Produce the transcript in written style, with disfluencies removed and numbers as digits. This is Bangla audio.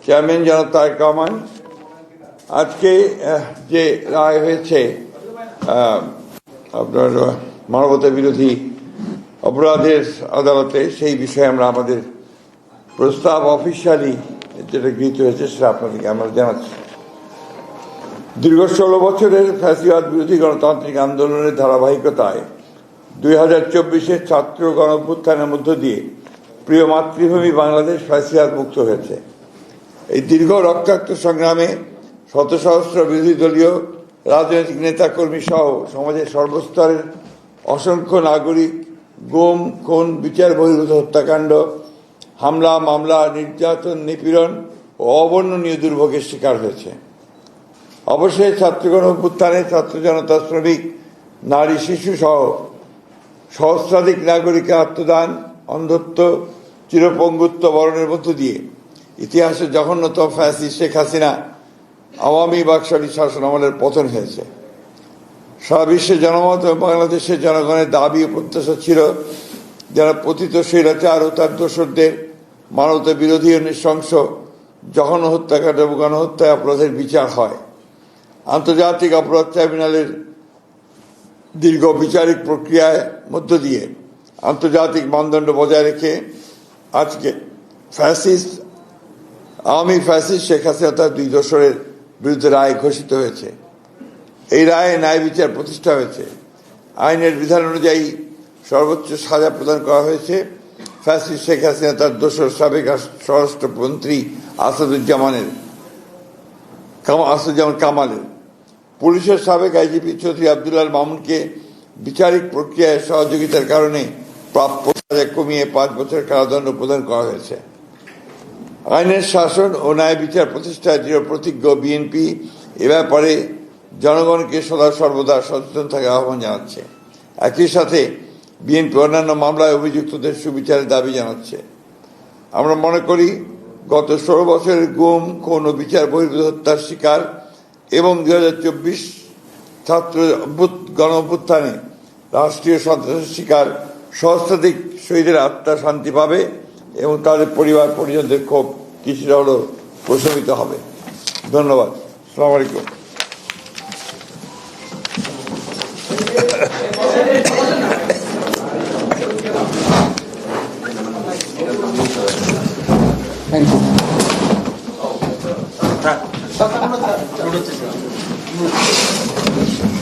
চেয়ারম্যান জনাব তারেক রহমান, আজকে যে রায় হয়েছে আপনার মানবতা বিরোধী অপরাধের আদালতে, সেই বিষয়ে আমরা আমাদের প্রস্তাব অফিসিয়ালি যেটা গৃহীত হয়েছে সেটা আপনাদেরকে আমরা জানাচ্ছি। দীর্ঘ 16 বছরের ফ্যাসিবাদ বিরোধী গণতান্ত্রিক আন্দোলনের ধারাবাহিকতায় 2024-এর ছাত্র গণঅভ্যুত্থানের মধ্য দিয়ে প্রিয় মাতৃভূমি বাংলাদেশ ফ্যাসিবাদ মুক্ত হয়েছে। এই দীর্ঘ রক্তাক্ত সংগ্রামে শত সহস্র বিরোধী দলীয় রাজনৈতিক নেতাকর্মী সহ সমাজের সর্বস্তরের অসংখ্য নাগরিক গুম, খুন, বিচার বহির্ভূত হত্যাকাণ্ড, হামলা, মামলা, নির্যাতন, নিপীড়ন ও অবর্ণনীয় দুর্ভোগের শিকার হয়েছে। অবশ্যই ছাত্রগণ অভ্যুত্থানে ছাত্র জনতা, শ্রমিক, নারী, শিশু সহ সহস্রাধিক নাগরিকের আত্মদান, অন্ধত্ব, চিরপঙ্গুত্ব বরণের মধ্য দিয়ে ইতিহাসে জঘন্যতম ফ্যাসিস্ট শেখ হাসিনা আওয়ামী বাকশালী শাসন আমলের পতন হয়েছে। সারা বিশ্বের জনমত এবং বাংলাদেশের জনগণের দাবি ও প্রত্যাশা ছিল যারা পতিত স্বৈরাচার ও তার দোসরদের মানবতা বিরোধী ও নৃশংস জঘন্য হত্যাকাণ্ড এবং গণহত্যায় অপরাধের বিচার হয়। আন্তর্জাতিক অপরাধ ট্রাইব্যুনালের দীর্ঘ বিচারিক প্রক্রিয়ার মধ্য দিয়ে আন্তর্জাতিক মানদণ্ড বজায় রেখে আজকে আওয়ামী ফ্যাসিস্ট শেখ হাসিনা তার 2 দোসরের বিরুদ্ধে রায় ঘোষিত হয়েছে। এই রায়ে ন্যায় বিচার প্রতিষ্ঠা হয়েছে। আইনের বিধান অনুযায়ী সর্বোচ্চ সাজা প্রদান করা হয়েছে ফ্যাসিস্ট শেখ হাসিনা তার দোসর সাবেক স্বরাষ্ট্রমন্ত্রী আসাদুজ্জামান কামালের। পুলিশের সাবেক আইজিপি চৌধুরী আব্দুল্লাহ মামুনকে বিচারিক প্রক্রিয়ায় সহযোগিতার কারণে প্রাপ্য সাজা কমিয়ে 5 বছরের কারাদণ্ড প্রদান করা হয়েছে। আইনের শাসন ও ন্যায় বিচার প্রতিষ্ঠায় দৃঢ় প্রতিজ্ঞ বিএনপি এ ব্যাপারে জনগণকে সদা সর্বদা সচেতন থাকার আহ্বান জানাচ্ছে। একই সাথে বিএনপি অন্যান্য মামলায় অভিযুক্তদের সুবিচারের দাবি জানাচ্ছে। আমরা মনে করি গত 16 বছরের গুম, খুন ও বিচার বহির্ভূত হত্যার শিকার এবং 2024 ছাত্র গণঅভ্যুত্থানে রাষ্ট্রীয় সন্ত্রাসের শিকার সহস্রাধিক শহীদের আত্মা শান্তি পাবে এবং তাদের পরিবার পরিজনদের ক্ষোভ কিছুটা হলেও প্রশমিত হবে। ধন্যবাদ। আসসালামু আলাইকুম। Thank you.